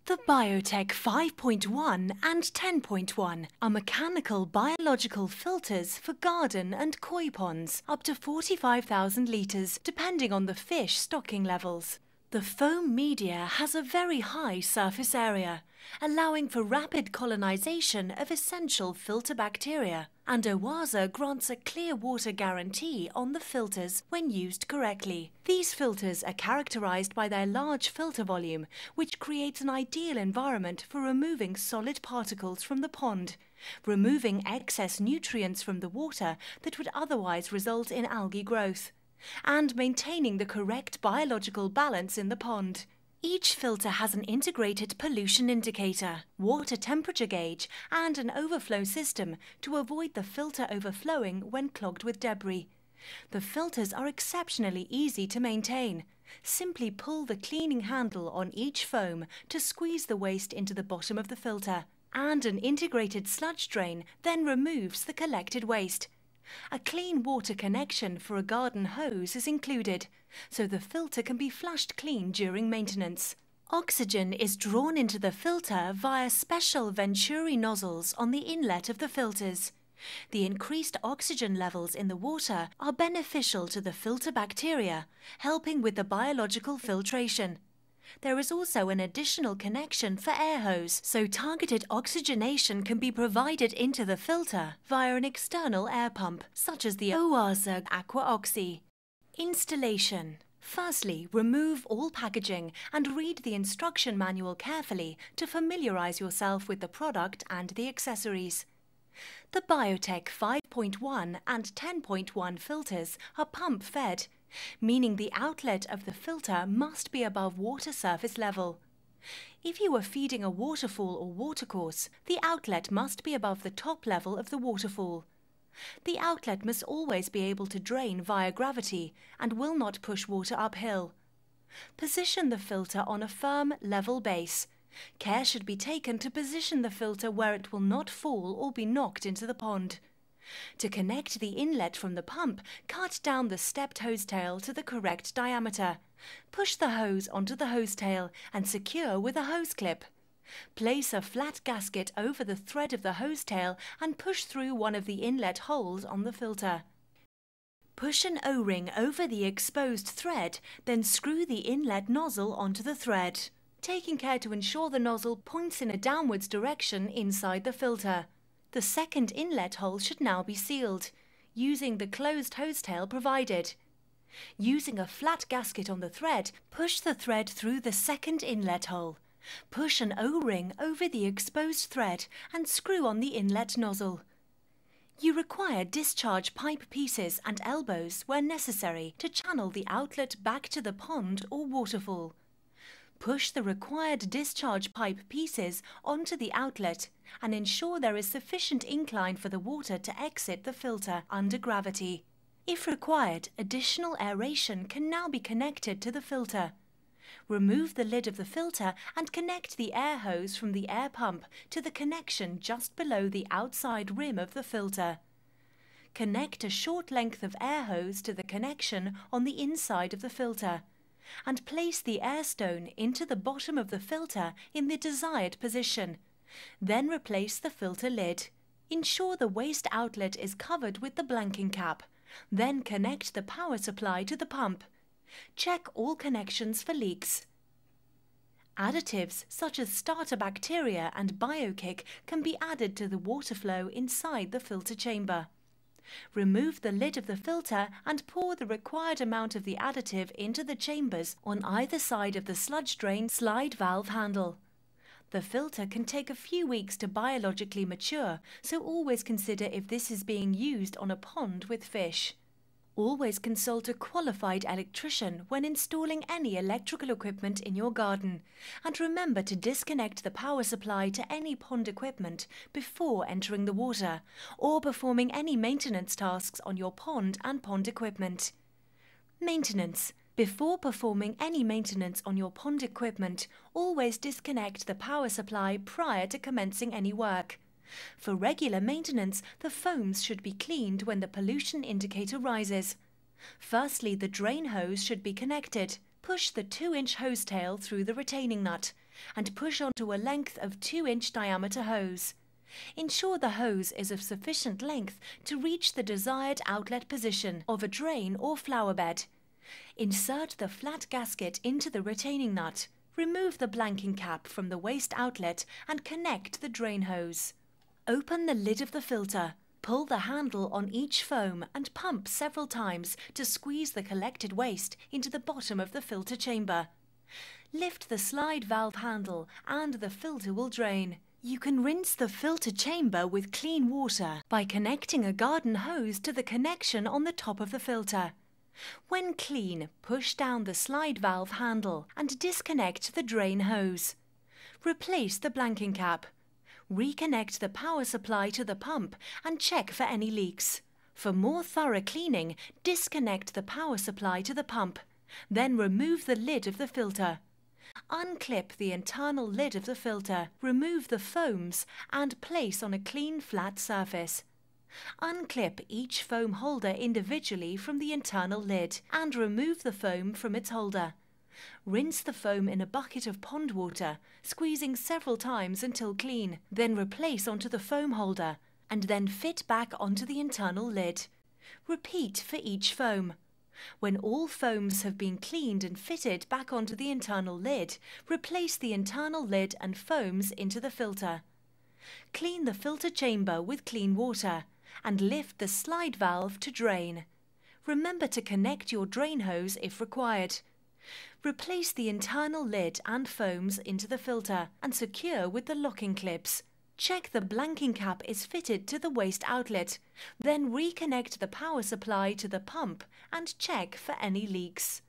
The biotec-5.1 and 10.1 are mechanical biological filters for garden and koi ponds, up to 45,000 litres, depending on the fish stocking levels. The foam media has a very high surface area, allowing for rapid colonisation of essential filter bacteria, and OASA grants a clear water guarantee on the filters when used correctly. These filters are characterised by their large filter volume, which creates an ideal environment for removing solid particles from the pond, removing excess nutrients from the water that would otherwise result in algae growth, and maintaining the correct biological balance in the pond. Each filter has an integrated pollution indicator, water temperature gauge, and an overflow system to avoid the filter overflowing when clogged with debris. The filters are exceptionally easy to maintain. Simply pull the cleaning handle on each foam to squeeze the waste into the bottom of the filter, and an integrated sludge drain then removes the collected waste. A clean water connection for a garden hose is included, so the filter can be flushed clean during maintenance. Oxygen is drawn into the filter via special Venturi nozzles on the inlet of the filters. The increased oxygen levels in the water are beneficial to the filter bacteria, helping with the biological filtration. There is also an additional connection for air hose, so targeted oxygenation can be provided into the filter via an external air pump, such as the OASA Aqua Oxy. Installation. Firstly, remove all packaging and read the instruction manual carefully to familiarise yourself with the product and the accessories. The biotec-5.1 and 10.1 filters are pump-fed, meaning the outlet of the filter must be above water surface level. If you are feeding a waterfall or watercourse, the outlet must be above the top level of the waterfall. The outlet must always be able to drain via gravity and will not push water uphill. Position the filter on a firm, level base. Care should be taken to position the filter where it will not fall or be knocked into the pond. To connect the inlet from the pump, cut down the stepped hose tail to the correct diameter. Push the hose onto the hose tail and secure with a hose clip. Place a flat gasket over the thread of the hose tail and push through one of the inlet holes on the filter. Push an O-ring over the exposed thread, then screw the inlet nozzle onto the thread, taking care to ensure the nozzle points in a downwards direction inside the filter. The second inlet hole should now be sealed, using the closed hose tail provided. Using a flat gasket on the thread, push the thread through the second inlet hole. Push an O-ring over the exposed thread and screw on the inlet nozzle. You require discharge pipe pieces and elbows where necessary to channel the outlet back to the pond or waterfall. Push the required discharge pipe pieces onto the outlet and ensure there is sufficient incline for the water to exit the filter under gravity. If required, additional aeration can now be connected to the filter. Remove the lid of the filter and connect the air hose from the air pump to the connection just below the outside rim of the filter. Connect a short length of air hose to the connection on the inside of the filter, and place the air stone into the bottom of the filter in the desired position. Then replace the filter lid. Ensure the waste outlet is covered with the blanking cap. Then connect the power supply to the pump. Check all connections for leaks. Additives such as starter bacteria and biokick can be added to the water flow inside the filter chamber. Remove the lid of the filter and pour the required amount of the additive into the chambers on either side of the sludge drain slide valve handle. The filter can take a few weeks to biologically mature, so always consider if this is being used on a pond with fish. Always consult a qualified electrician when installing any electrical equipment in your garden, and remember to disconnect the power supply to any pond equipment before entering the water or performing any maintenance tasks on your pond and pond equipment. Maintenance. Before performing any maintenance on your pond equipment, always disconnect the power supply prior to commencing any work. For regular maintenance, the foams should be cleaned when the pollution indicator rises. Firstly, the drain hose should be connected. Push the 2-inch hose tail through the retaining nut. and push onto a length of 2-inch diameter hose. Ensure the hose is of sufficient length to reach the desired outlet position of a drain or flower bed. Insert the flat gasket into the retaining nut. Remove the blanking cap from the waste outlet and connect the drain hose. Open the lid of the filter. Pull the handle on each foam and pump several times to squeeze the collected waste into the bottom of the filter chamber. Lift the slide valve handle and the filter will drain. You can rinse the filter chamber with clean water by connecting a garden hose to the connection on the top of the filter. When clean, push down the slide valve handle and disconnect the drain hose. Replace the blanking cap. Reconnect the power supply to the pump and check for any leaks. For more thorough cleaning, disconnect the power supply to the pump. Then remove the lid of the filter. Unclip the internal lid of the filter, remove the foams and place on a clean flat surface. Unclip each foam holder individually from the internal lid and remove the foam from its holder. Rinse the foam in a bucket of pond water, squeezing several times until clean, then replace onto the foam holder and then fit back onto the internal lid. Repeat for each foam. When all foams have been cleaned and fitted back onto the internal lid, replace the internal lid and foams into the filter. Clean the filter chamber with clean water and lift the slide valve to drain. Remember to connect your drain hose if required. Replace the internal lid and foams into the filter and secure with the locking clips. Check the blanking cap is fitted to the waste outlet, then reconnect the power supply to the pump and check for any leaks.